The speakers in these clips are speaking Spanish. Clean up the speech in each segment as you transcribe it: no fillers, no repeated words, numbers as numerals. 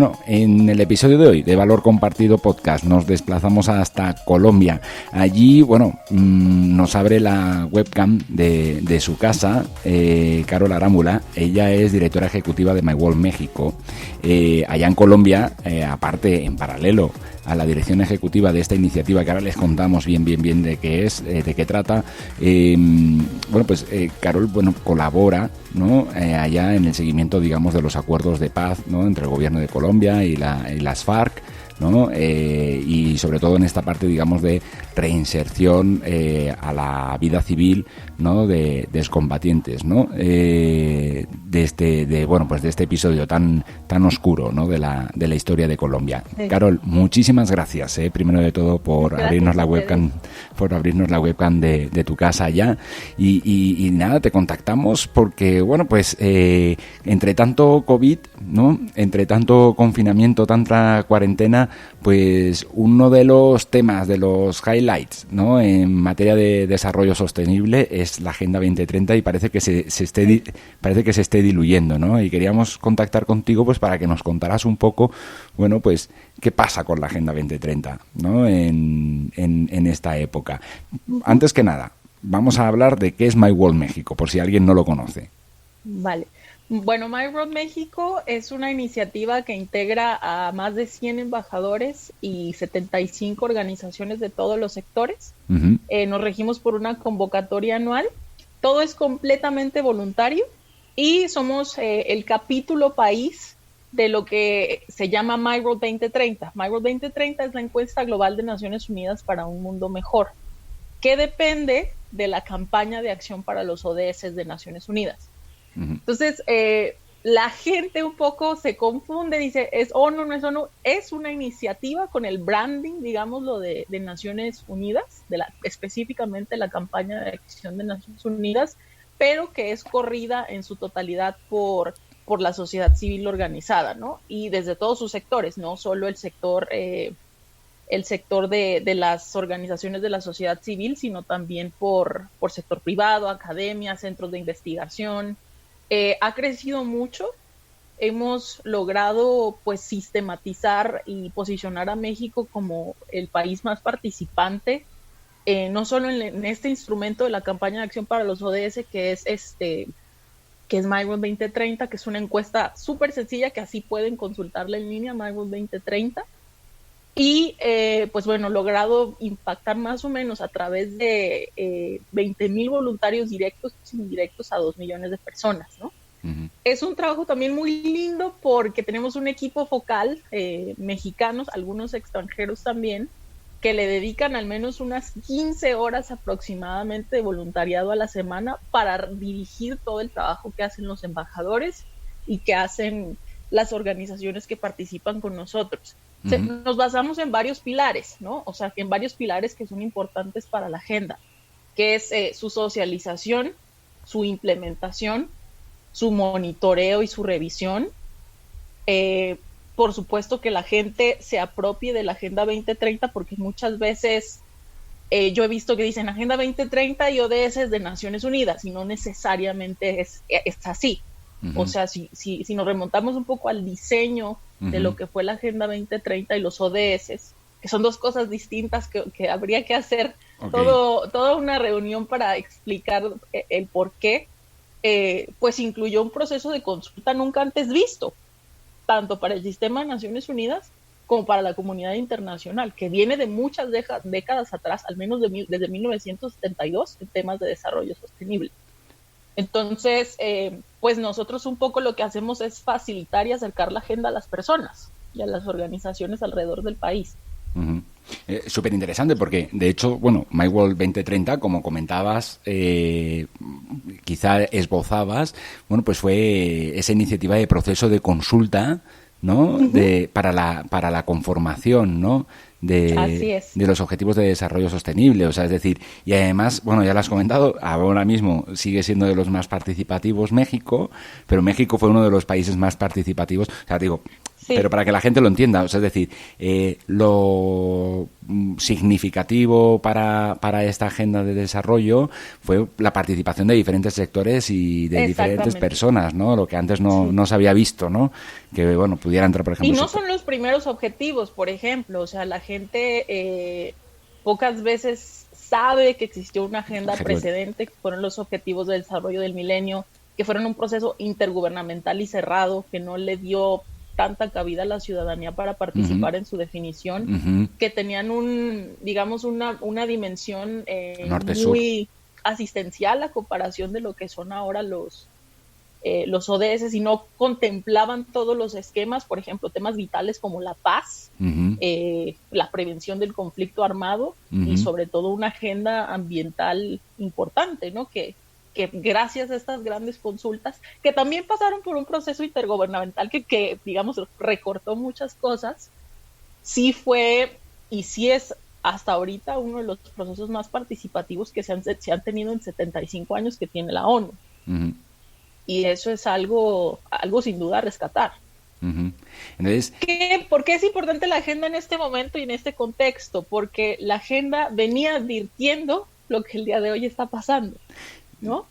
Bueno, en el episodio de hoy de Valor Compartido Podcast nos desplazamos hasta Colombia. Allí, bueno, nos abre la webcam de su casa, Carol Arámbula. Ella es directora ejecutiva de My World México. Allá en Colombia, aparte, en paralelo a la dirección ejecutiva de esta iniciativa, que ahora les contamos bien de qué es, de qué trata. Bueno, pues Carol, bueno, colabora, ¿no? Allá en el seguimiento, digamos, de los acuerdos de paz, ¿no? Entre el gobierno de Colombia y las FARC, ¿no? Y sobre todo en esta parte, digamos, de reinserción a la vida civil, ¿no? De excombatientes, ¿no? De este episodio tan oscuro, ¿no? de la historia de Colombia. Sí. Carol, muchísimas gracias, primero de todo por abrirnos la webcam, de tu casa allá. Y nada, te contactamos porque, bueno, pues entre tanto COVID, ¿no? Entre tanto confinamiento, tanta cuarentena, pues uno de los temas, de los highlights, ¿no? En materia de desarrollo sostenible es la Agenda 2030 y parece que se esté diluyendo, ¿no? Y queríamos contactar contigo pues para que nos contaras un poco, bueno, pues qué pasa con la Agenda 2030, ¿no? En esta época. Antes que nada, vamos a hablar de qué es My World México, por si alguien no lo conoce. Vale. Bueno, My World México es una iniciativa que integra a más de 100 embajadores y 75 organizaciones de todos los sectores. Uh-huh. Nos regimos por una convocatoria anual. Todo es completamente voluntario y somos el capítulo país de lo que se llama My World 2030. My World 2030 es la encuesta global de Naciones Unidas para un mundo mejor, que depende de la campaña de acción para los ODS de Naciones Unidas. Entonces, la gente un poco se confunde, dice, ¿es ONU, no es ONU? Es una iniciativa con el branding, digámoslo, de Naciones Unidas, específicamente la campaña de acción de Naciones Unidas, pero que es corrida en su totalidad por la sociedad civil organizada, ¿no? Y desde todos sus sectores, no solo el sector de las organizaciones de la sociedad civil, sino también por sector privado, academia, centros de investigación. Ha crecido mucho, hemos logrado pues sistematizar y posicionar a México como el país más participante, no solo en este instrumento de la campaña de acción para los ODS, que es My World 2030, que es una encuesta súper sencilla que así pueden consultarla en línea, My World 2030, y pues bueno, logrado impactar más o menos a través de 20,000 voluntarios directos e indirectos a 2 millones de personas, ¿no? Uh-huh. Es un trabajo también muy lindo porque tenemos un equipo focal, mexicanos, algunos extranjeros también, que le dedican al menos unas 15 horas aproximadamente de voluntariado a la semana para dirigir todo el trabajo que hacen los embajadores y que hacen las organizaciones que participan con nosotros. Uh-huh. Nos basamos en varios pilares, ¿no? O sea, en varios pilares que son importantes para la agenda, que es su socialización, su implementación, su monitoreo y su revisión. Por supuesto que la gente se apropie de la Agenda 2030 porque muchas veces yo he visto que dicen Agenda 2030 y ODS de Naciones Unidas y no necesariamente es así. Uh-huh. O sea, si nos remontamos un poco al diseño de lo que fue la Agenda 2030 y los ODS, que son dos cosas distintas que habría que hacer toda una reunión para explicar el por qué, pues incluyó un proceso de consulta nunca antes visto, tanto para el sistema de Naciones Unidas como para la comunidad internacional, que viene de muchas décadas atrás, al menos desde 1972, en temas de desarrollo sostenible. Entonces, pues nosotros un poco lo que hacemos es facilitar y acercar la agenda a las personas y a las organizaciones alrededor del país. Uh-huh. Súper interesante porque, de hecho, bueno, My World 2030, como comentabas, quizá esbozabas, bueno, pues fue esa iniciativa de proceso de consulta, ¿no? Uh-huh. para la conformación, ¿no? De los objetivos de desarrollo sostenible, o sea, es decir, y además, bueno, ya lo has comentado, ahora mismo sigue siendo de los más participativos México, pero México fue uno de los países más participativos, o sea, digo, Sí. pero para que la gente lo entienda, o sea, es decir, lo significativo para esta agenda de desarrollo fue la participación de diferentes sectores y de diferentes personas, ¿no? Lo que antes no se había visto, ¿no? Que, bueno, pudiera entrar, por ejemplo... Y no son los primeros objetivos, por ejemplo, o sea, la gente pocas veces sabe que existió una agenda precedente, que fueron los objetivos de desarrollo del milenio, que fueron un proceso intergubernamental y cerrado, que no le dio tanta cabida a la ciudadanía para participar en su definición, que tenían digamos, una dimensión muy asistencial a comparación de lo que son ahora los ODS, y no contemplaban todos los esquemas, por ejemplo, temas vitales como la paz, la prevención del conflicto armado y sobre todo una agenda ambiental importante, ¿no? Que gracias a estas grandes consultas, que también pasaron por un proceso intergubernamental que digamos, recortó muchas cosas, sí fue y sí es hasta ahorita uno de los procesos más participativos que se han tenido en 75 años que tiene la ONU. Y eso es algo sin duda a rescatar. Entonces, ¿Por qué es importante la agenda en este momento y en este contexto? Porque la agenda venía advirtiendo lo que el día de hoy está pasando, ¿no?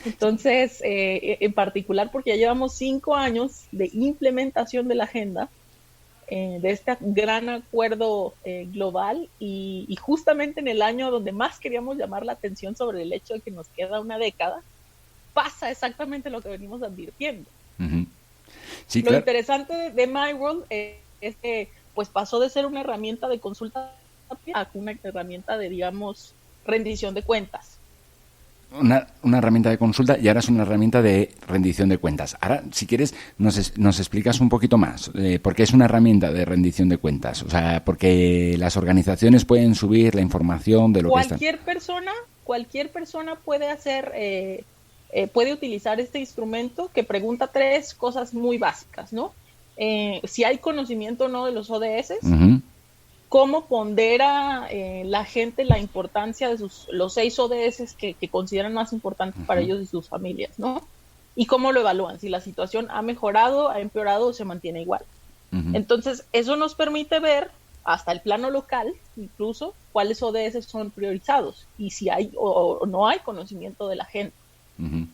Entonces, en particular porque ya llevamos 5 años de implementación de la agenda, de este gran acuerdo global, y justamente en el año donde más queríamos llamar la atención sobre el hecho de que nos queda una década, pasa exactamente lo que venimos advirtiendo. Sí, lo interesante de MyWorld es que pues pasó de ser una herramienta de consulta a una herramienta de, digamos, rendición de cuentas. Una herramienta de consulta y ahora es una herramienta de rendición de cuentas. Ahora, si quieres, nos explicas un poquito más por qué es una herramienta de rendición de cuentas. O sea, porque las organizaciones pueden subir la información de lo que están... Cualquier persona puede hacer... puede utilizar este instrumento que pregunta 3 cosas muy básicas, ¿no? Si hay conocimiento o no de los ODS, cómo pondera la gente la importancia de los 6 ODS que consideran más importantes para ellos y sus familias, ¿no? Y cómo lo evalúan, si la situación ha mejorado, ha empeorado o se mantiene igual. Entonces, eso nos permite ver hasta el plano local, incluso, cuáles ODS son priorizados y si hay o no hay conocimiento de la gente.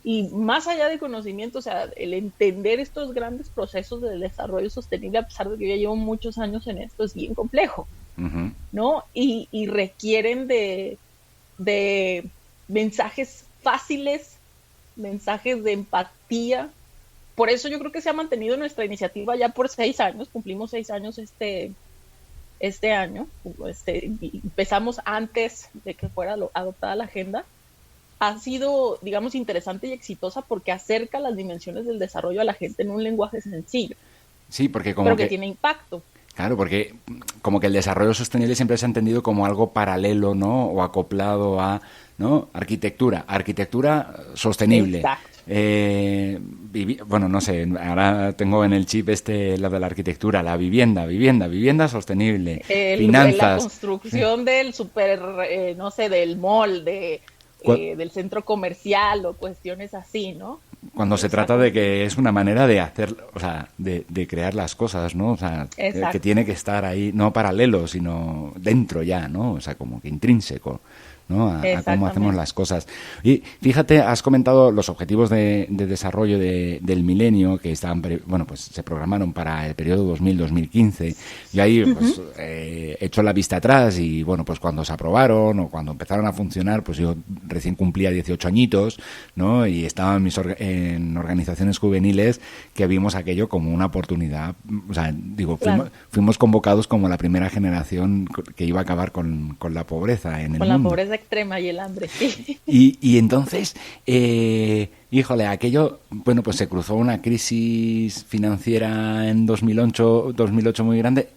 Y más allá de conocimiento, o sea, el entender estos grandes procesos de desarrollo sostenible, a pesar de que yo ya llevo muchos años en esto, es bien complejo, ¿no? Y requieren de mensajes fáciles, mensajes de empatía. Por eso yo creo que se ha mantenido nuestra iniciativa ya por 6 años, cumplimos 6 años este año, empezamos antes de que fuera adoptada la agenda. Ha sido, digamos, interesante y exitosa porque acerca las dimensiones del desarrollo a la gente en un lenguaje sencillo. Sí, porque pero que tiene impacto. Claro, porque como que el desarrollo sostenible siempre se ha entendido como algo paralelo, ¿no? O acoplado a, ¿no? Arquitectura sostenible. Exacto. Bueno, no sé, ahora tengo en el chip la de la arquitectura, la vivienda sostenible, finanzas. La construcción del no sé, del mall, del centro comercial o cuestiones así, ¿no? Cuando se trata de que es una manera de hacer, o sea, de crear las cosas, ¿no? O sea, que tiene que estar ahí, no paralelo, sino dentro ya, ¿no? O sea, como que intrínseco, ¿no? A cómo hacemos las cosas. Y fíjate, has comentado los objetivos de desarrollo del milenio que estaban, bueno, pues se programaron para el periodo 2000-2015. Y ahí, pues, he hecho la vista atrás y, bueno, pues cuando se aprobaron o cuando empezaron a funcionar, pues yo recién cumplía 18 añitos, ¿no? Y estaba en organizaciones juveniles que vimos aquello como una oportunidad. O sea, digo, fuimos convocados como la primera generación que iba a acabar con la pobreza en el mundo. Con la pobreza extrema y el hambre, sí. Y entonces, híjole, aquello, bueno, pues se cruzó una crisis financiera en 2008 muy grande.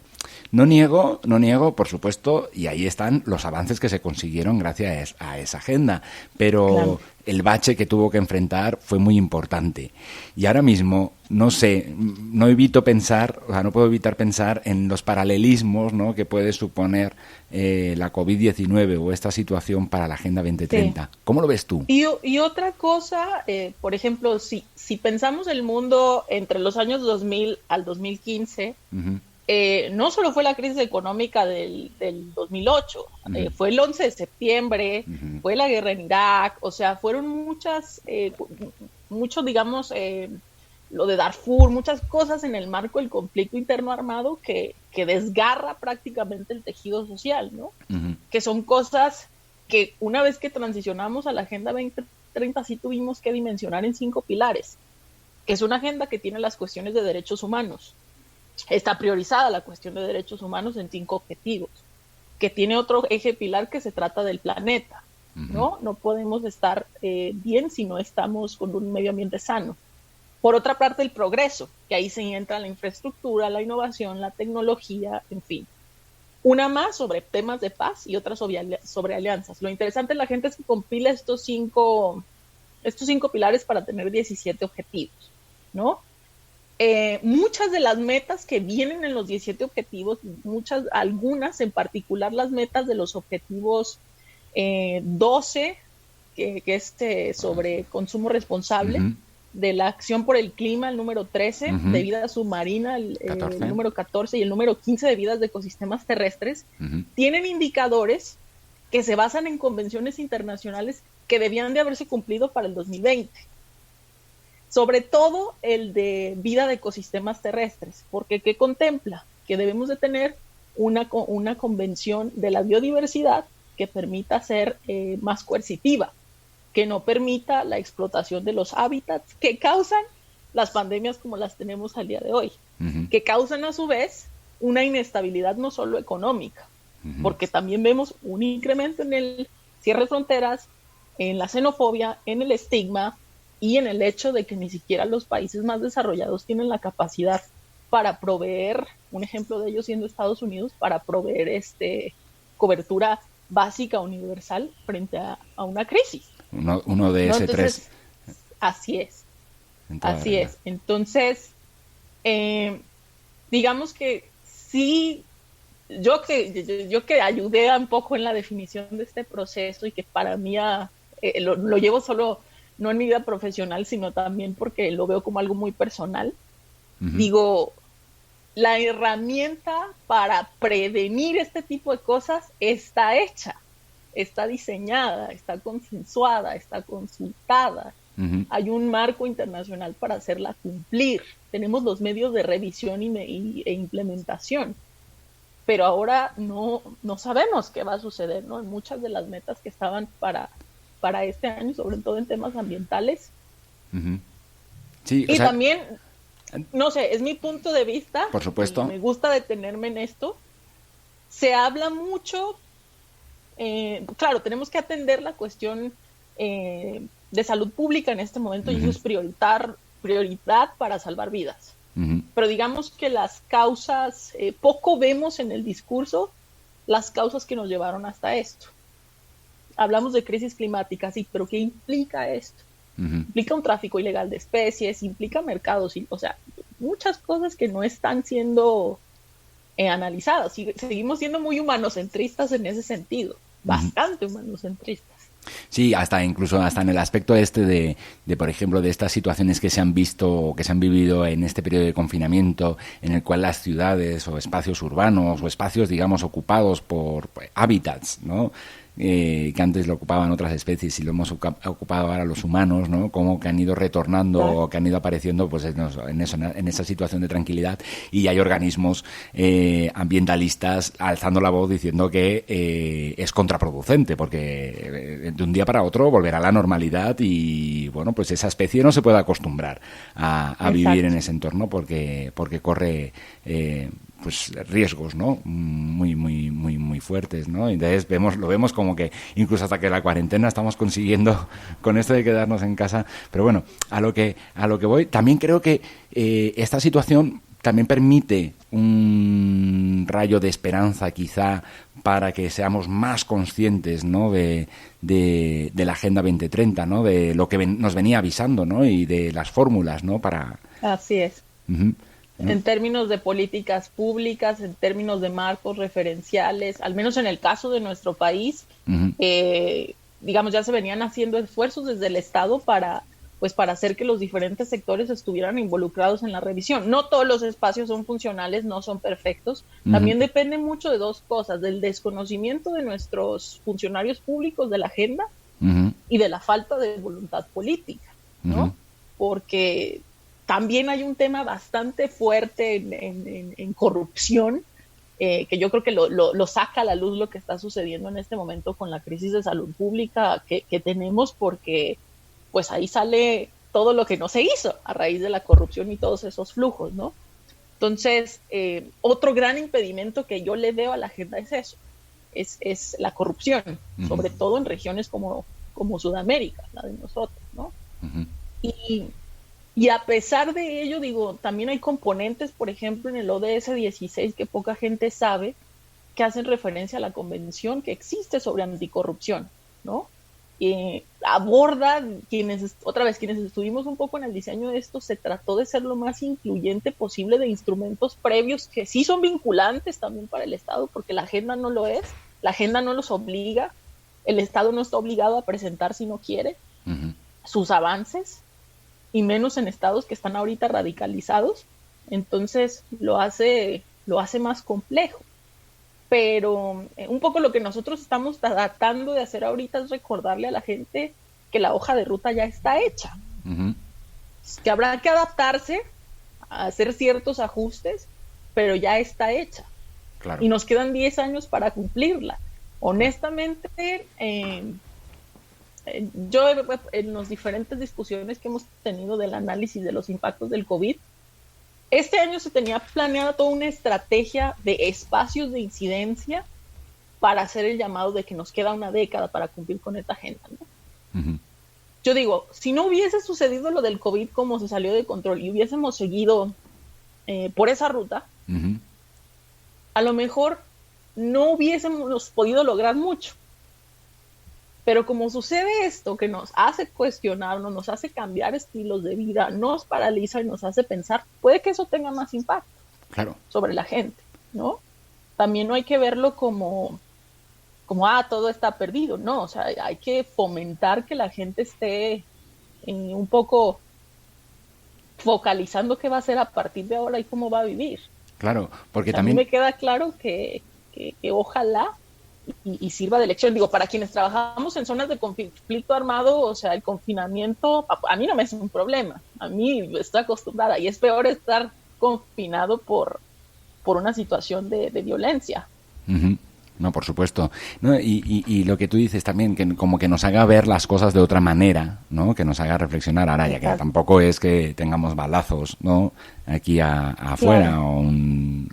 No niego, por supuesto, y ahí están los avances que se consiguieron gracias a esa agenda, pero Claro. el bache que tuvo que enfrentar fue muy importante. Y ahora mismo, no sé, no puedo evitar pensar en los paralelismos, ¿no?, que puede suponer la COVID-19 o esta situación para la Agenda 2030. Sí. ¿Cómo lo ves tú? Y otra cosa, por ejemplo, si pensamos el mundo entre los años 2000 al 2015, Uh-huh. no solo fue la crisis económica del 2008, Uh-huh. fue el 11 de septiembre, Uh-huh. fue la guerra en Irak, o sea, fueron muchos, digamos, lo de Darfur, muchas cosas en el marco del conflicto interno armado que desgarra prácticamente el tejido social, ¿no? Uh-huh. Que son cosas que una vez que transicionamos a la Agenda 2030 sí tuvimos que dimensionar en 5 pilares, que es una agenda que tiene las cuestiones de derechos humanos. Está priorizada la cuestión de derechos humanos en 5 objetivos, que tiene otro eje pilar que se trata del planeta, ¿no? Uh-huh. No podemos estar bien si no estamos con un medio ambiente sano. Por otra parte, el progreso, que ahí se entra la infraestructura, la innovación, la tecnología, en fin. Una más sobre temas de paz y otra sobre alianzas. Lo interesante de la gente es que compila estos cinco pilares para tener 17 objetivos, ¿no? Muchas de las metas que vienen en los 17 objetivos, algunas en particular las metas de los objetivos 12, que es sobre consumo responsable, Uh-huh. de la acción por el clima, el número 13, Uh-huh. de vida submarina, el 14. número 14, y el número 15 de vidas de ecosistemas terrestres, Uh-huh. tienen indicadores que se basan en convenciones internacionales que debían de haberse cumplido para el 2020. Sobre todo el de vida de ecosistemas terrestres, porque ¿qué contempla? Que debemos de tener una convención de la biodiversidad que permita ser más coercitiva, que no permita la explotación de los hábitats que causan las pandemias como las tenemos al día de hoy, Uh-huh. que causan a su vez una inestabilidad no solo económica, Uh-huh. porque también vemos un incremento en el cierre de fronteras, en la xenofobia, en el estigma y en el hecho de que ni siquiera los países más desarrollados tienen la capacidad para proveer, un ejemplo de ello siendo Estados Unidos, para proveer cobertura básica universal frente a una crisis. Uno de ¿No? ese Entonces, 3. así es. Así es. Entonces, digamos que sí, yo que ayudé un poco en la definición de este proceso y que para mí lo llevo solo, no en mi vida profesional, sino también porque lo veo como algo muy personal. Uh-huh. Digo, la herramienta para prevenir este tipo de cosas está hecha, está diseñada, está consensuada, está consultada. Uh-huh. Hay un marco internacional para hacerla cumplir. Tenemos los medios de revisión e implementación. Pero ahora no sabemos qué va a suceder, ¿no? En muchas de las metas que estaban para este año, sobre todo en temas ambientales. Uh-huh. Sí, y también, no sé, es mi punto de vista. Por supuesto. Me gusta detenerme en esto. Se habla mucho, claro, tenemos que atender la cuestión de salud pública en este momento, uh-huh. Y eso es prioridad para salvar vidas. Uh-huh. Pero digamos que las causas, poco vemos en el discurso las causas que nos llevaron hasta esto. Hablamos de crisis climática, sí, pero ¿qué implica esto? Uh-huh. Implica un tráfico ilegal de especies, implica mercados, o sea, muchas cosas que no están siendo analizadas. Seguimos siendo muy humanocentristas en ese sentido, bastante humanocentristas. Sí, incluso en el aspecto de, por ejemplo, de estas situaciones que se han visto, que se han vivido en este periodo de confinamiento, en el cual las ciudades o espacios urbanos o espacios, digamos, ocupados por hábitats, ¿no?, que antes lo ocupaban otras especies y lo hemos ocupado ahora los humanos, ¿no?, como que han ido retornando, claro, o que han ido apareciendo pues en esa situación de tranquilidad, y hay organismos ambientalistas alzando la voz diciendo que es contraproducente porque de un día para otro volverá a la normalidad y bueno, pues esa especie no se puede acostumbrar a vivir en ese entorno porque corre pues riesgos, ¿no?, muy fuertes, ¿no? Entonces lo vemos como que incluso hasta que la cuarentena estamos consiguiendo con esto de quedarnos en casa. Pero bueno, a lo que voy, también creo que esta situación también permite un rayo de esperanza quizá para que seamos más conscientes, ¿no?, de la Agenda 2030, ¿no?, de lo que nos venía avisando, ¿no?, y de las fórmulas, ¿no?, para... Así es. Uh-huh. ¿No? En términos de políticas públicas, en términos de marcos referenciales, al menos en el caso de nuestro país, Uh-huh. Digamos, ya se venían haciendo esfuerzos desde el Estado para hacer que los diferentes sectores estuvieran involucrados en la revisión. No todos los espacios son funcionales, no son perfectos. Uh-huh. También depende mucho de dos cosas, del desconocimiento de nuestros funcionarios públicos de la agenda Uh-huh. y de la falta de voluntad política, ¿no? Uh-huh. Porque también hay un tema bastante fuerte en corrupción, que yo creo que lo saca a la luz lo que está sucediendo en este momento con la crisis de salud pública que tenemos, porque pues ahí sale todo lo que no se hizo a raíz de la corrupción y todos esos flujos, ¿no? Entonces, otro gran impedimento que yo le veo a la agenda es eso, es la corrupción, uh-huh. sobre todo en regiones como Sudamérica, la de nosotros, ¿no? Uh-huh. Y a pesar de ello, digo, también hay componentes, por ejemplo, en el ODS 16 que poca gente sabe, que hacen referencia a la convención que existe sobre anticorrupción, ¿no? Aborda quienes estuvimos un poco en el diseño de esto, se trató de ser lo más incluyente posible de instrumentos previos que sí son vinculantes también para el Estado, porque la agenda no lo es, la agenda no los obliga, el Estado no está obligado a presentar si no quiere uh-huh. sus avances, y menos en estados que están ahorita radicalizados, entonces lo hace más complejo. Pero un poco lo que nosotros estamos tratando de hacer ahorita es recordarle a la gente que la hoja de ruta ya está hecha, uh-huh. que habrá que adaptarse, a hacer ciertos ajustes, pero ya está hecha. Claro. Y nos quedan 10 años para cumplirla. Honestamente, yo en las diferentes discusiones que hemos tenido del análisis de los impactos del COVID, este año se tenía planeada toda una estrategia de espacios de incidencia para hacer el llamado de que nos queda una década para cumplir con esta agenda, ¿no? Uh-huh. Yo digo, si no hubiese sucedido lo del COVID como se salió de control y hubiésemos seguido por esa ruta, uh-huh. a lo mejor no hubiésemos podido lograr mucho. Pero como sucede esto, que nos hace cuestionarnos, nos hace cambiar estilos de vida, nos paraliza y nos hace pensar, puede que eso tenga más impacto claro. sobre la gente, ¿no? También no hay que verlo como todo está perdido, no, o sea, hay que fomentar que la gente esté un poco focalizando qué va a hacer a partir de ahora y cómo va a vivir. Claro, porque o sea, también... A mí me queda claro que ojalá y sirva de lección. Digo, para quienes trabajamos en zonas de conflicto armado, o sea, el confinamiento, a mí no me es un problema. A mí estoy acostumbrada y es peor estar confinado por una situación de violencia. Uh-huh. No, por supuesto. No, y lo que tú dices también, que como que nos haga ver las cosas de otra manera, ¿no? Que nos haga reflexionar. Ahora, ya que tampoco es que tengamos balazos, ¿no? Aquí afuera, claro.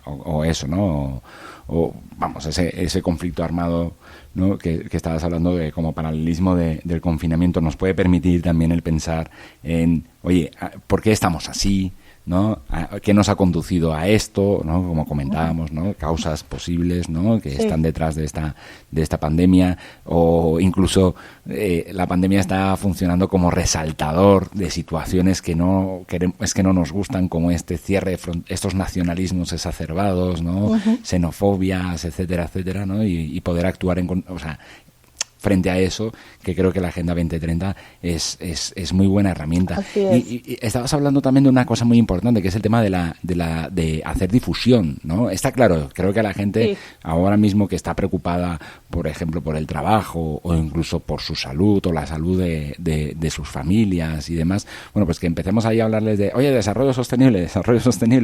o eso, ¿no? O vamos, ese conflicto armado, ¿no? que estabas hablando de como paralelismo del confinamiento nos puede permitir también el pensar en, oye, ¿por qué estamos así? ¿No? ¿Qué nos ha conducido a esto? ¿No? Como comentábamos, ¿no? Causas posibles, ¿no? Que sí. están detrás de esta pandemia, o incluso la pandemia está funcionando como resaltador de situaciones que no nos gustan, como este cierre, estos nacionalismos exacerbados, ¿no? Uh-huh. Xenofobias, etcétera, etcétera, ¿no? Y poder actuar frente a eso, que creo que la Agenda 2030 es muy buena herramienta. Y estabas hablando también de una cosa muy importante, que es el tema de hacer difusión, ¿no? Está claro, creo que la gente ahora mismo que está preocupada, por ejemplo, por el trabajo o incluso por su salud o la salud de sus familias y demás, bueno, pues que empecemos ahí a hablarles de, oye, desarrollo sostenible,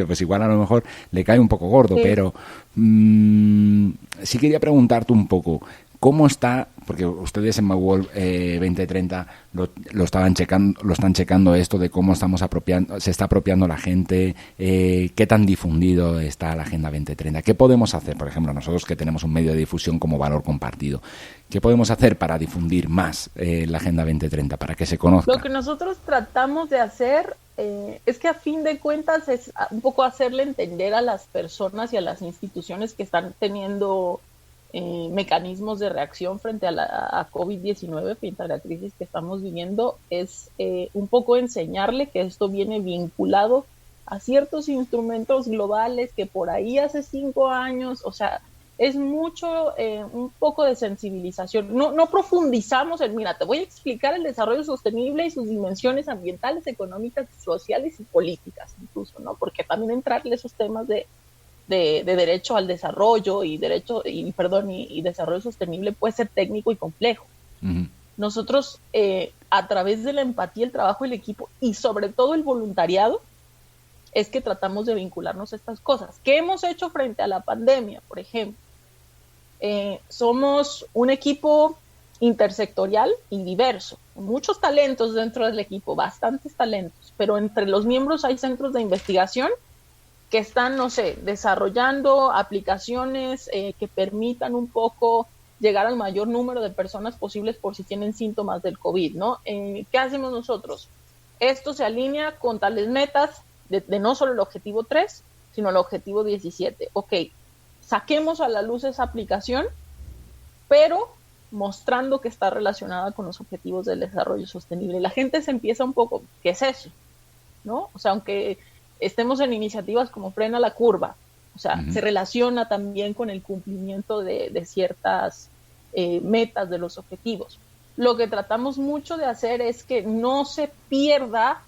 pues igual a lo mejor le cae un poco gordo, pero sí quería preguntarte un poco, ¿cómo está? Porque ustedes en MyWorld 2030 lo están checando esto de cómo se está apropiando la gente, qué tan difundido está la Agenda 2030. ¿Qué podemos hacer, por ejemplo, nosotros que tenemos un medio de difusión como Valor Compartido? ¿Qué podemos hacer para difundir más la Agenda 2030, para que se conozca? Lo que nosotros tratamos de hacer es que a fin de cuentas es un poco hacerle entender a las personas y a las instituciones que están teniendo mecanismos de reacción frente a COVID-19, frente a la crisis que estamos viviendo, es un poco enseñarle que esto viene vinculado a ciertos instrumentos globales que por ahí hace 5 años, o sea, es mucho, un poco de sensibilización. No profundizamos en, mira, te voy a explicar el desarrollo sostenible y sus dimensiones ambientales, económicas, sociales y políticas incluso, ¿no? Porque también entrarle esos temas de derecho al desarrollo y desarrollo sostenible puede ser técnico y complejo. Uh-huh. Nosotros, a través de la empatía, el trabajo del equipo y sobre todo el voluntariado, es que tratamos de vincularnos a estas cosas. ¿Qué hemos hecho frente a la pandemia, por ejemplo? Somos un equipo intersectorial y diverso, muchos talentos dentro del equipo, bastantes talentos, pero entre los miembros hay centros de investigación que están, no sé, desarrollando aplicaciones que permitan un poco llegar al mayor número de personas posibles por si tienen síntomas del COVID, ¿no? ¿Qué hacemos nosotros? Esto se alinea con tales metas de no solo el objetivo 3, sino el objetivo 17. Ok, saquemos a la luz esa aplicación, pero mostrando que está relacionada con los objetivos del desarrollo sostenible. La gente se empieza un poco, ¿qué es eso? ¿No? O sea, aunque estemos en iniciativas como Frena la Curva, o sea, uh-huh, se relaciona también con el cumplimiento de ciertas metas de los objetivos. Lo que tratamos mucho de hacer es que no se pierda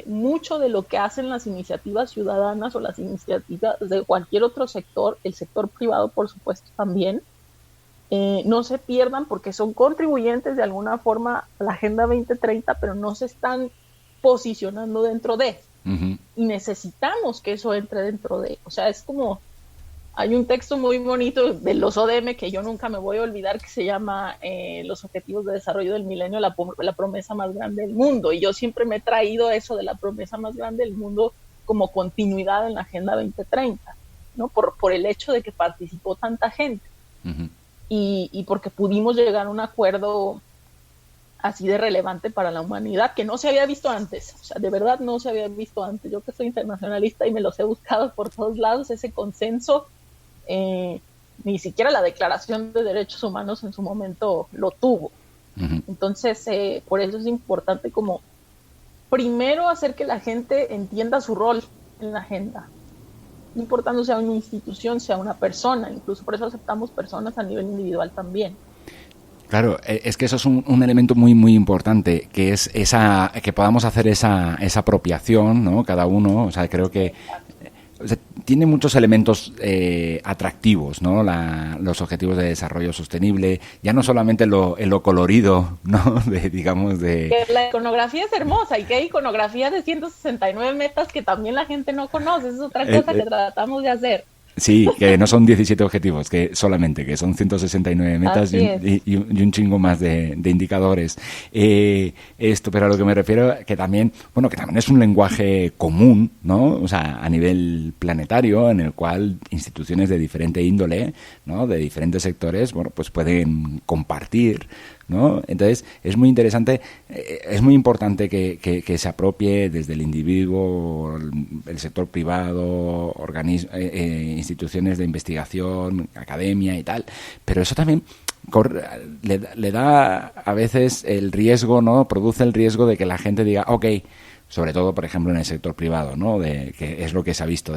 mucho de lo que hacen las iniciativas ciudadanas o las iniciativas de cualquier otro sector, el sector privado por supuesto también, no se pierdan porque son contribuyentes de alguna forma a la Agenda 2030, pero no se están posicionando dentro de, uh-huh, y necesitamos que eso entre dentro de, o sea, es como, hay un texto muy bonito de los ODM que yo nunca me voy a olvidar que se llama Los Objetivos de Desarrollo del Milenio, la promesa más grande del mundo, y yo siempre me he traído eso de la promesa más grande del mundo como continuidad en la Agenda 2030, ¿no? Por el hecho de que participó tanta gente, uh-huh, y porque pudimos llegar a un acuerdo así de relevante para la humanidad, que no se había visto antes, o sea, de verdad no se había visto antes. Yo que soy internacionalista y me los he buscado por todos lados, ese consenso, ni siquiera la Declaración de Derechos Humanos en su momento lo tuvo. Uh-huh. Entonces, por eso es importante como, primero, hacer que la gente entienda su rol en la agenda, no importando sea una institución, sea una persona, incluso por eso aceptamos personas a nivel individual también. Claro, es que eso es un elemento muy muy importante, que es que podamos hacer esa apropiación, ¿no? Cada uno, o sea, creo que tiene muchos elementos atractivos, ¿no? Los objetivos de desarrollo sostenible, ya no solamente en lo colorido, ¿no? Que la iconografía es hermosa y que hay iconografías de 169 metas que también la gente no conoce, es otra cosa que tratamos de hacer. Sí, que no son 17 objetivos, que son 169 metas y un chingo más de indicadores. Pero a lo que me refiero, que también es un lenguaje común, ¿no? O sea, a nivel planetario, en el cual instituciones de diferente índole, ¿no? De diferentes sectores, pues pueden compartir, ¿no? Entonces es muy interesante, es muy importante que se apropie desde el individuo, el sector privado, instituciones de investigación, academia y tal, pero eso también le da a veces el riesgo, ¿no? Produce el riesgo de que la gente diga, ok, sobre todo, por ejemplo, en el sector privado, ¿no? Que es lo que se ha visto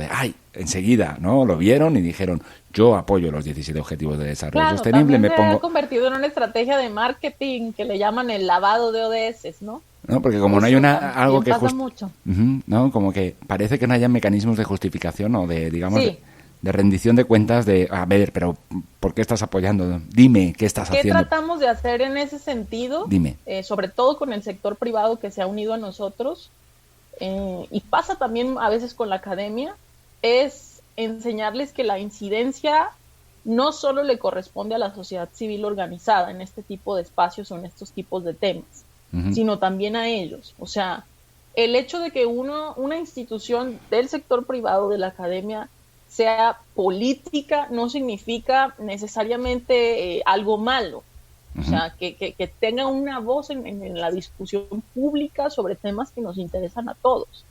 enseguida, ¿no? Lo vieron y dijeron, yo apoyo los 17 Objetivos de Desarrollo Sostenible, me pongo... se ha convertido en una estrategia de marketing que le llaman el lavado de ODS, ¿no? No, porque como no hay algo que pasa mucho. Uh-huh, ¿no? Como que parece que no haya mecanismos de justificación o de, digamos, sí, de rendición de cuentas de, a ver, pero ¿por qué estás apoyando? Dime, ¿qué estás haciendo? ¿Qué tratamos de hacer en ese sentido? Dime. Sobre todo con el sector privado que se ha unido a nosotros, y pasa también a veces con la academia, es enseñarles que la incidencia no solo le corresponde a la sociedad civil organizada en este tipo de espacios o en estos tipos de temas, uh-huh, sino también a ellos. O sea, el hecho de que una institución del sector privado, de la academia, sea política no significa necesariamente algo malo. O sea, que tenga una voz en la discusión pública sobre temas que nos interesan a todos,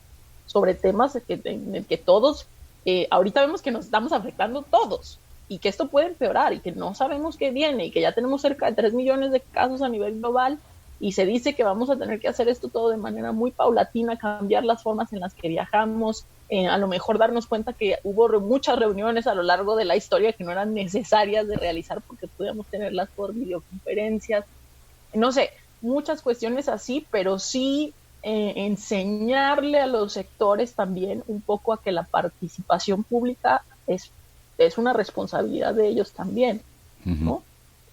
sobre temas en que todos, ahorita vemos que nos estamos afectando todos y que esto puede empeorar y que no sabemos qué viene y que ya tenemos cerca de 3 millones de casos a nivel global y se dice que vamos a tener que hacer esto todo de manera muy paulatina, cambiar las formas en las que viajamos, a lo mejor darnos cuenta que hubo muchas reuniones a lo largo de la historia que no eran necesarias de realizar porque podíamos tenerlas por videoconferencias, no sé, muchas cuestiones así, pero sí enseñarle a los sectores también un poco a que la participación pública es una responsabilidad de ellos también, ¿no?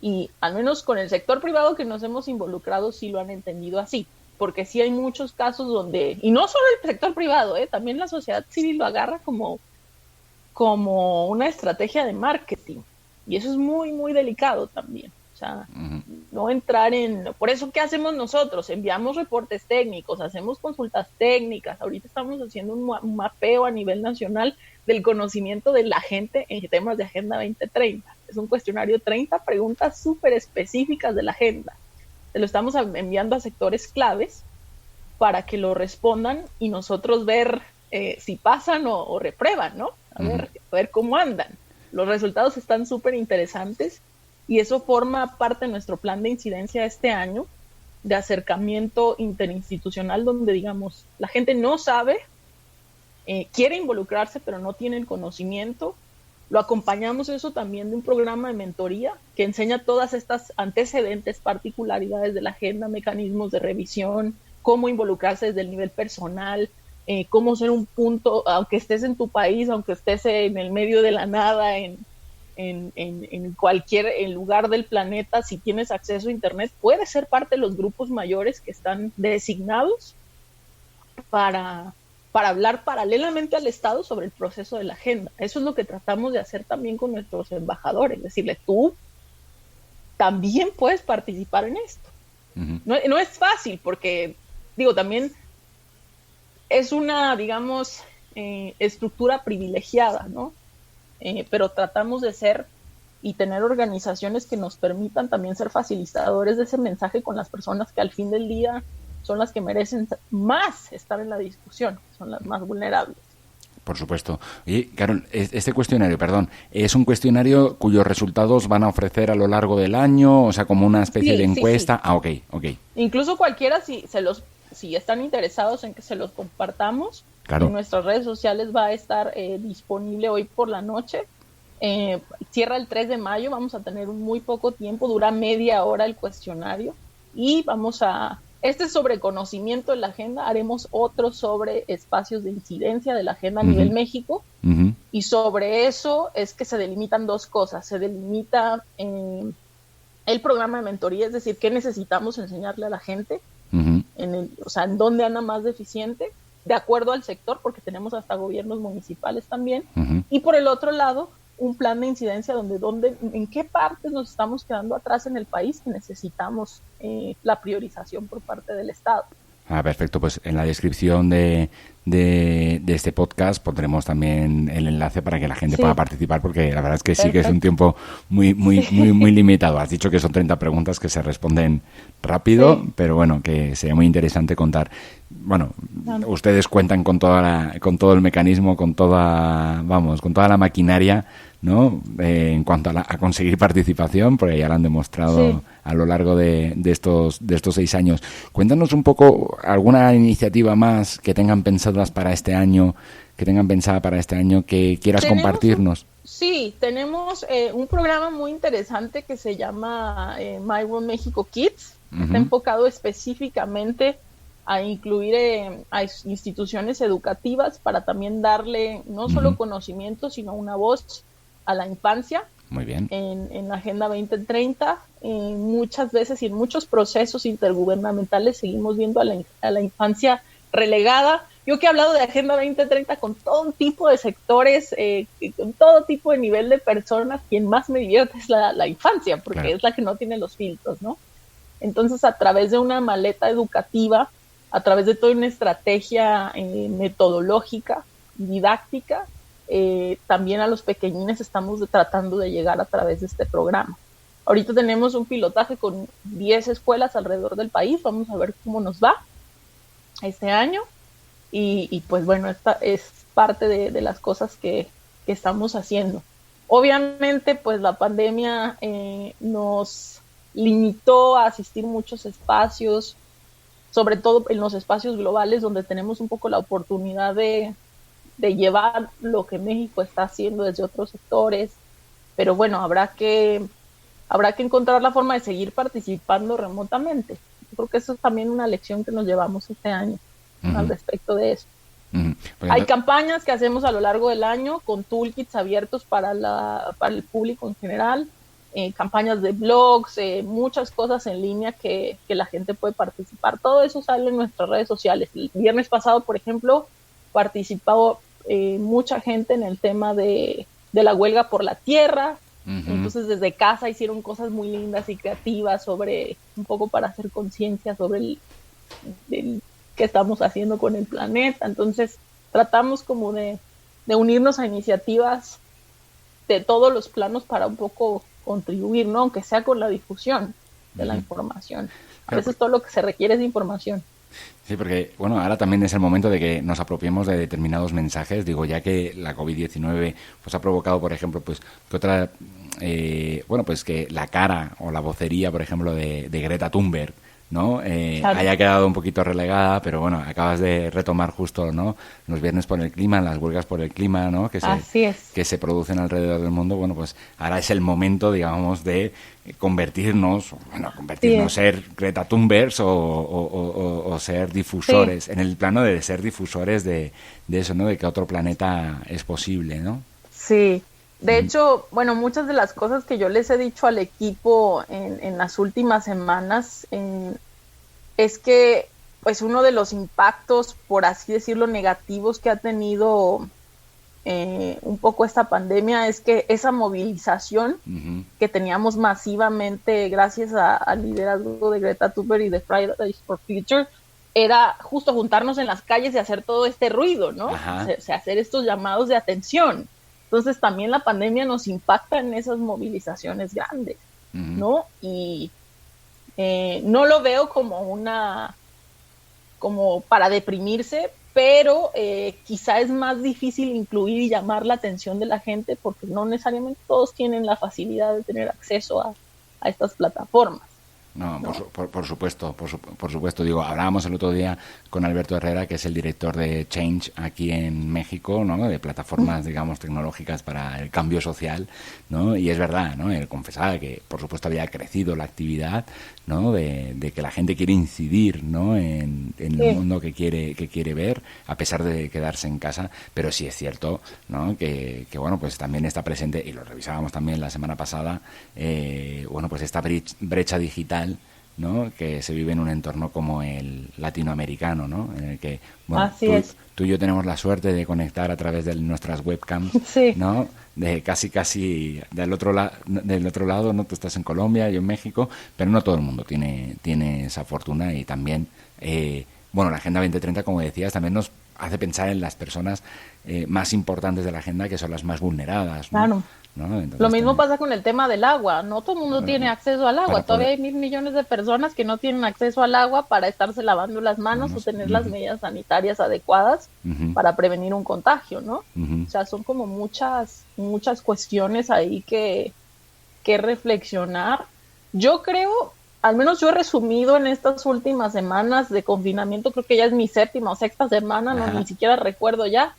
Y al menos con el sector privado que nos hemos involucrado sí lo han entendido así, porque sí hay muchos casos donde, y no solo el sector privado, también la sociedad civil lo agarra como una estrategia de marketing, y eso es muy, muy delicado también. O sea, no entrar por eso, ¿qué hacemos nosotros? Enviamos reportes técnicos, hacemos consultas técnicas, ahorita estamos haciendo un mapeo a nivel nacional del conocimiento de la gente en temas de Agenda 2030. Es un cuestionario de 30 preguntas súper específicas de la agenda. Se lo estamos enviando a sectores claves para que lo respondan y nosotros ver si pasan o reprueban, ¿no? A ver cómo andan. Los resultados están súper interesantes y eso forma parte de nuestro plan de incidencia este año, de acercamiento interinstitucional, donde, digamos, la gente no sabe, quiere involucrarse, pero no tiene el conocimiento. Lo acompañamos eso también de un programa de mentoría que enseña todas estas antecedentes, particularidades de la agenda, mecanismos de revisión, cómo involucrarse desde el nivel personal, cómo ser un punto, aunque estés en tu país, aunque estés en el medio de la nada, en cualquier lugar del planeta, si tienes acceso a Internet, puedes ser parte de los grupos mayores que están designados para hablar paralelamente al Estado sobre el proceso de la agenda. Eso es lo que tratamos de hacer también con nuestros embajadores, decirle, tú también puedes participar en esto. No es fácil porque, digo, también es una, digamos, estructura privilegiada, ¿no? Pero tratamos de ser y tener organizaciones que nos permitan también ser facilitadores de ese mensaje con las personas que al fin del día son las que merecen más estar en la discusión, son las más vulnerables. Por supuesto. Y, Carol, este cuestionario, perdón, ¿es un cuestionario cuyos resultados van a ofrecer a lo largo del año? O sea, como una especie de encuesta. Sí. Ah, ok. Incluso cualquiera, si están interesados en que se los compartamos, claro, en nuestras redes sociales va a estar disponible hoy por la noche. Cierra el 3 de mayo, vamos a tener muy poco tiempo, dura media hora el cuestionario y este es sobre conocimiento de la agenda, haremos otro sobre espacios de incidencia de la agenda a nivel México, y sobre eso es que se delimitan dos cosas. Se delimita el programa de mentoría, es decir, qué necesitamos enseñarle a la gente, en dónde anda más deficiente, de acuerdo al sector, porque tenemos hasta gobiernos municipales también, y por el otro lado, un plan de incidencia en qué partes nos estamos quedando atrás en el país que necesitamos la priorización por parte del Estado. Perfecto, pues en la descripción de este podcast pondremos también el enlace para que la gente pueda participar, porque la verdad es que sí que es un tiempo muy limitado. Has dicho que son 30 preguntas que se responden rápido, pero bueno, que sería muy interesante contar. Bueno, ustedes cuentan con todo el mecanismo, con toda la maquinaria, ¿no? En cuanto a conseguir participación, porque ya lo han demostrado a lo largo de estos 6 años. Cuéntanos un poco alguna iniciativa más que tengan pensadas para este año, que quieras compartirnos. Tenemos un programa muy interesante que se llama My World México Kids. Está enfocado específicamente a incluir a instituciones educativas para también darle no solo conocimiento, sino una voz a la infancia. Muy bien. En la Agenda 2030, muchas veces y en muchos procesos intergubernamentales seguimos viendo a la infancia relegada. Yo que he hablado de Agenda 2030 con todo tipo de sectores, con todo tipo de nivel de personas, quien más me divierte es la infancia, porque es la que no tiene los filtros, ¿no? Entonces, a través de una maleta educativa, a través de toda una estrategia metodológica, didáctica, también a los pequeñines estamos tratando de llegar a través de este programa, Ahorita tenemos un pilotaje con 10 escuelas alrededor del país, vamos a ver cómo nos va este año y pues bueno, esta es parte de las cosas que estamos haciendo. Obviamente pues la pandemia nos limitó a asistir muchos espacios, sobre todo en los espacios globales donde tenemos un poco la oportunidad de llevar lo que México está haciendo desde otros sectores, pero bueno, habrá que encontrar la forma de seguir participando remotamente. Yo creo que eso es también una lección que nos llevamos este año al respecto de eso. Hay campañas que hacemos a lo largo del año con toolkits abiertos para el público en general, campañas de blogs, muchas cosas en línea que la gente puede participar. Todo eso sale en nuestras redes sociales. El viernes pasado, por ejemplo, participó mucha gente en el tema de la huelga por la tierra. Entonces desde casa hicieron cosas muy lindas y creativas sobre, un poco para hacer conciencia sobre el qué estamos haciendo con el planeta. Entonces tratamos como de unirnos a iniciativas de todos los planos para un poco contribuir, ¿no? Aunque sea con la difusión de la información. A veces todo lo que se requiere es información. Sí, porque, bueno, ahora también es el momento de que nos apropiemos de determinados mensajes. Digo, ya que la COVID-19 pues ha provocado, por ejemplo, pues que otra, bueno, pues que la cara o la vocería, por ejemplo, de Greta Thunberg, ¿no? Claro. Haya quedado un poquito relegada, pero bueno, acabas de retomar justo, ¿no? Los viernes por el clima, las huelgas por el clima, ¿no? Que se producen alrededor del mundo. Bueno, pues ahora es el momento, digamos, de convertirnos, ser Greta Thunberg o ser difusores, en el plano de ser difusores de eso, ¿no? De que otro planeta es posible, ¿no? Sí. De hecho, bueno, muchas de las cosas que yo les he dicho al equipo en las últimas semanas es que, pues, uno de los impactos, por así decirlo, negativos que ha tenido un poco esta pandemia es que esa movilización que teníamos masivamente gracias al liderazgo de Greta Thunberg y de Fridays for Future era justo juntarnos en las calles y hacer todo este ruido, ¿no? O sea, hacer estos llamados de atención. Entonces también la pandemia nos impacta en esas movilizaciones grandes, ¿no? Y no lo veo como para deprimirse, pero quizá es más difícil incluir y llamar la atención de la gente porque no necesariamente todos tienen la facilidad de tener acceso a estas plataformas. No, por supuesto. Digo, hablábamos el otro día con Alberto Herrera, que es el director de Change aquí en México, ¿no? De plataformas, digamos, tecnológicas para el cambio social, ¿no? Y es verdad, ¿no? Él confesaba que, por supuesto, había crecido la actividad, ¿no? De que la gente quiere incidir, ¿no? En el mundo que quiere ver, a pesar de quedarse en casa, pero sí es cierto, ¿no? Que bueno, pues también está presente, y lo revisábamos también la semana pasada, bueno, pues esta brecha digital, ¿no? Que se vive en un entorno como el latinoamericano, ¿no? En el que, bueno, tú y yo tenemos la suerte de conectar a través de nuestras webcams, ¿no? De casi del otro lado, ¿no? Tú estás en Colombia, yo en México, pero no todo el mundo tiene esa fortuna. Y también, bueno, la Agenda 2030, como decías, también nos hace pensar en las personas más importantes de la agenda, que son las más vulneradas, ¿no? Claro. ¿No? Entonces, lo mismo pasa con el tema del agua. No todo el mundo tiene acceso al agua. Todavía hay 1,000 millones de personas que no tienen acceso al agua para estarse lavando las manos o tener las medidas sanitarias adecuadas para prevenir un contagio, ¿no? O sea, son como muchas cuestiones ahí que reflexionar. Yo creo, al menos yo he resumido en estas últimas semanas de confinamiento, creo que ya es mi 7ª o 6ª semana, no, ni siquiera recuerdo ya.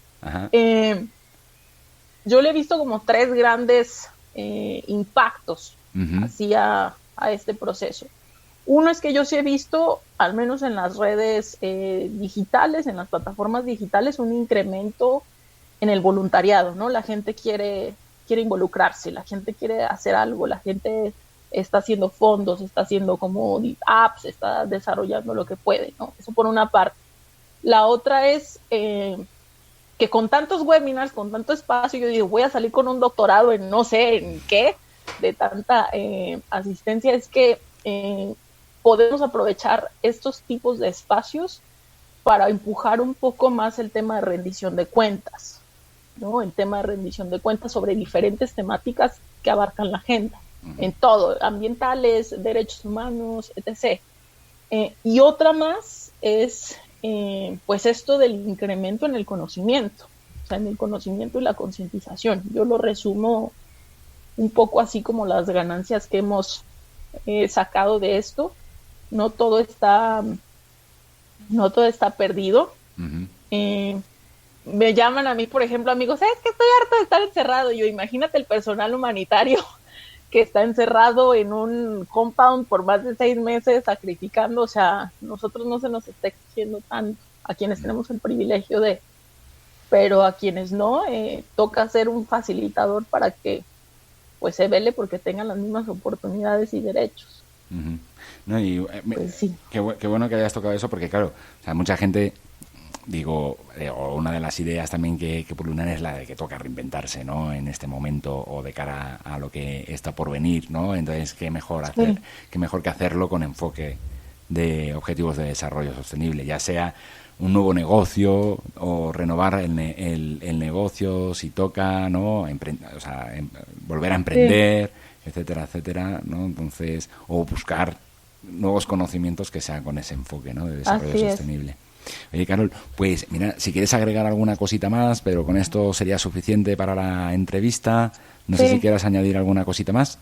Yo le he visto como 3 grandes impactos hacia a este proceso. Uno es que yo sí he visto, al menos en las redes digitales, en las plataformas digitales, un incremento en el voluntariado, ¿no? La gente quiere involucrarse, la gente quiere hacer algo, la gente está haciendo fondos, está haciendo como apps, está desarrollando lo que puede, ¿no? Eso por una parte. La otra es que con tantos webinars, con tanto espacio, yo digo, voy a salir con un doctorado en no sé en qué, de tanta asistencia, es que podemos aprovechar estos tipos de espacios para empujar un poco más el tema de rendición de cuentas, ¿no? El tema de rendición de cuentas sobre diferentes temáticas que abarcan la agenda. en todo, ambientales, derechos humanos, etc. Y otra más es pues esto del incremento en el conocimiento, o sea, en el conocimiento y la concientización. Yo lo resumo un poco así como las ganancias que hemos sacado de esto. No todo está perdido. Me llaman a mí, por ejemplo, amigos, es que estoy harto de estar encerrado. Yo, imagínate el personal humanitario que está encerrado en un compound por más de 6 meses sacrificando. O sea, nosotros no se nos está exigiendo tanto a quienes tenemos el privilegio de, pero a quienes no, toca ser un facilitador para que pues se vele porque tengan las mismas oportunidades y derechos. No, y pues sí. Qué bueno que hayas tocado eso, porque claro, o sea, mucha gente, digo, o una de las ideas también que pululan es la de que toca reinventarse, ¿no? En este momento o de cara a lo que está por venir, ¿no? Entonces, qué mejor que hacerlo con enfoque de objetivos de desarrollo sostenible, ya sea un nuevo negocio o renovar el negocio si toca, ¿no? Volver a emprender, etcétera, etcétera, ¿no? Entonces, o buscar nuevos conocimientos que sean con ese enfoque, ¿no? De desarrollo sostenible. Oye, Carol, pues mira, si quieres agregar alguna cosita más, pero con esto sería suficiente para la entrevista. No sé si quieras añadir alguna cosita más.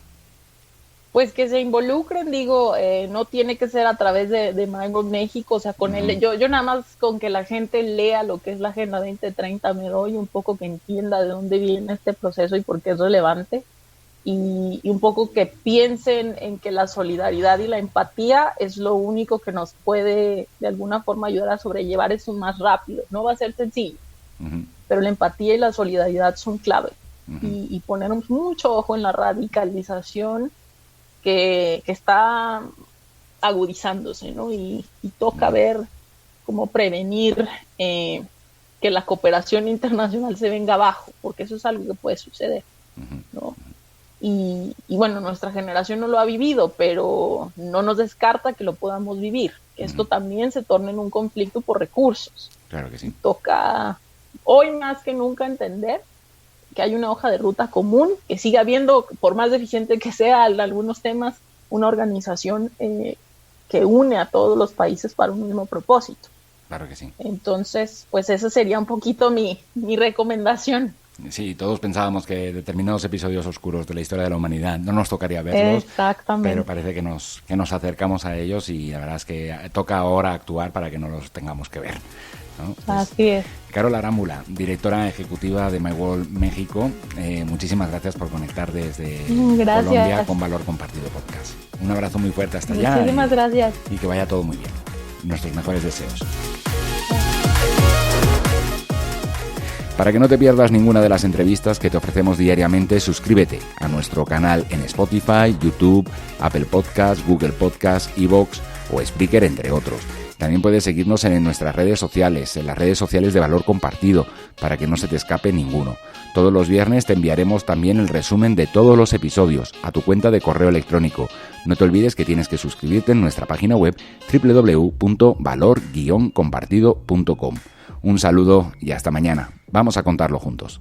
Pues que se involucren, digo, no tiene que ser a través de MyWorld México, o sea, con yo nada más con que la gente lea lo que es la Agenda 2030 me doy un poco, que entienda de dónde viene este proceso y por qué es relevante, y un poco que piensen en que la solidaridad y la empatía es lo único que nos puede de alguna forma ayudar a sobrellevar eso más rápido. No va a ser sencillo, pero la empatía y la solidaridad son clave, y poner mucho ojo en la radicalización que está agudizándose, ¿no? Y toca ver cómo prevenir que la cooperación internacional se venga abajo, porque eso es algo que puede suceder, ¿no? Y bueno, nuestra generación no lo ha vivido, pero no nos descarta que lo podamos vivir, que esto también se torne en un conflicto por recursos. Claro que sí. Toca hoy más que nunca entender que hay una hoja de ruta común, que siga habiendo, por más deficiente que sea en algunos temas, una organización que une a todos los países para un mismo propósito. Claro que sí. Entonces, pues esa sería un poquito mi recomendación. Sí, todos pensábamos que determinados episodios oscuros de la historia de la humanidad no nos tocaría verlos. Exactamente. Pero parece que nos acercamos a ellos, y la verdad es que toca ahora actuar para que no los tengamos que ver, ¿no? Pues, así es. Carol Arambula, directora ejecutiva de MyWorld México, muchísimas gracias por conectar desde Colombia con Valor Compartido Podcast. Un abrazo muy fuerte hasta allá. Muchísimas gracias. Y que vaya todo muy bien. Nuestros mejores deseos. Para que no te pierdas ninguna de las entrevistas que te ofrecemos diariamente, suscríbete a nuestro canal en Spotify, YouTube, Apple Podcasts, Google Podcasts, iVoox o Spreaker, entre otros. También puedes seguirnos en nuestras redes sociales, en las redes sociales de Valor Compartido, para que no se te escape ninguno. Todos los viernes te enviaremos también el resumen de todos los episodios a tu cuenta de correo electrónico. No te olvides que tienes que suscribirte en nuestra página web www.valor-compartido.com. Un saludo y hasta mañana. Vamos a contarlo juntos.